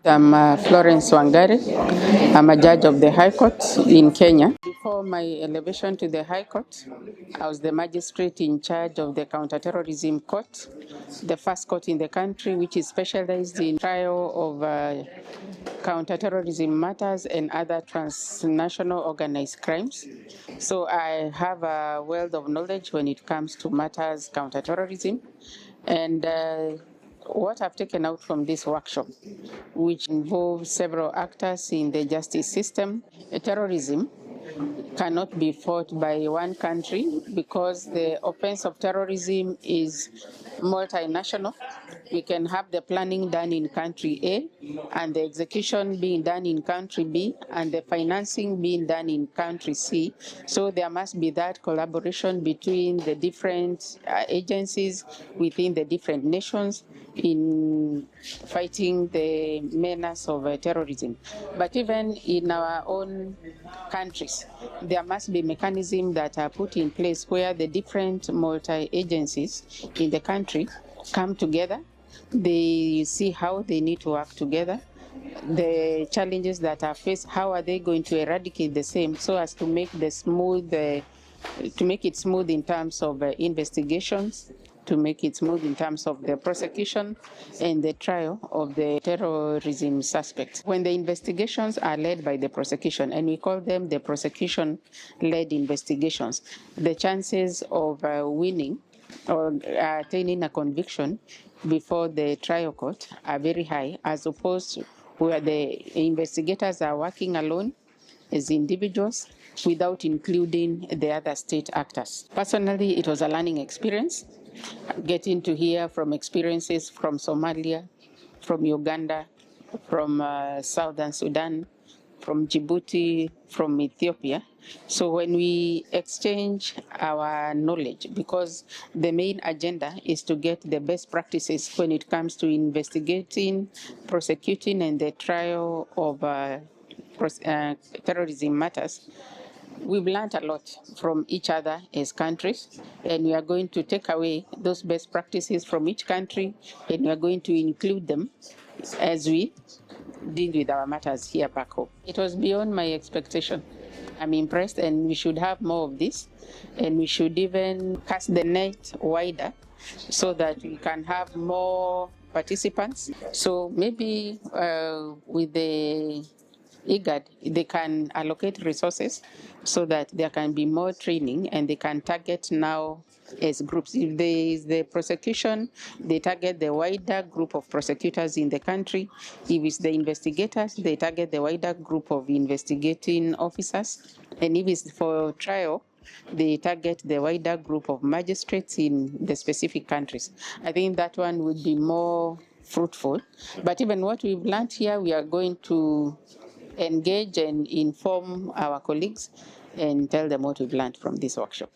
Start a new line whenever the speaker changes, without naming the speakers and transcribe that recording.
I'm Florence Macharia. I'm a judge of the High Court in Kenya. Before my elevation to the High Court, I was the magistrate in charge of the Counterterrorism Court, the first court in the country which is specialized in trial of counterterrorism matters and other transnational organized crimes. So I have a wealth of knowledge when it comes to matters counterterrorism. And what I've taken out from this workshop, which involves several actors in the justice system, terrorism cannot be fought by one country because the offense of terrorism is multinational. We can have the planning done in country A and the execution being done in country B and the financing being done in country C. So there must be that collaboration between the different agencies within the different nations in fighting the menace of terrorism. But even in our own countries, there must be mechanisms that are put in place where the different multi-agencies in the country come together. They see how they need to work together. The challenges that are faced, how are they going to eradicate the same so as to make it smooth in terms of investigations, to make it smooth in terms of the prosecution and the trial of the terrorism suspects. When the investigations are led by the prosecution, and we call them the prosecution-led investigations, the chances of winning or attaining a conviction before the trial court are very high, as opposed to where the investigators are working alone as individuals without including the other state actors. Personally, it was a learning experience, getting to hear from experiences from Somalia, from Uganda, from Southern Sudan, from Djibouti, from Ethiopia. So when we exchange our knowledge, because the main agenda is to get the best practices when it comes to investigating, prosecuting, and the trial of terrorism matters, we've learned a lot from each other as countries, and we are going to take away those best practices from each country, and we are going to include them as we deal with our matters here back home. It was beyond my expectation. I'm impressed, and we should have more of this, and we should even cast the net wider so that we can have more participants. So maybe with the IGAD, they can allocate resources so that there can be more training and they can target now as groups. If there is the prosecution, they target the wider group of prosecutors in the country. If it's the investigators, they target the wider group of investigating officers. And if it's for trial, they target the wider group of magistrates in the specific countries. I think that one would be more fruitful. But even what we've learned here, we are going to engage and inform our colleagues and tell them what we've learned from this workshop.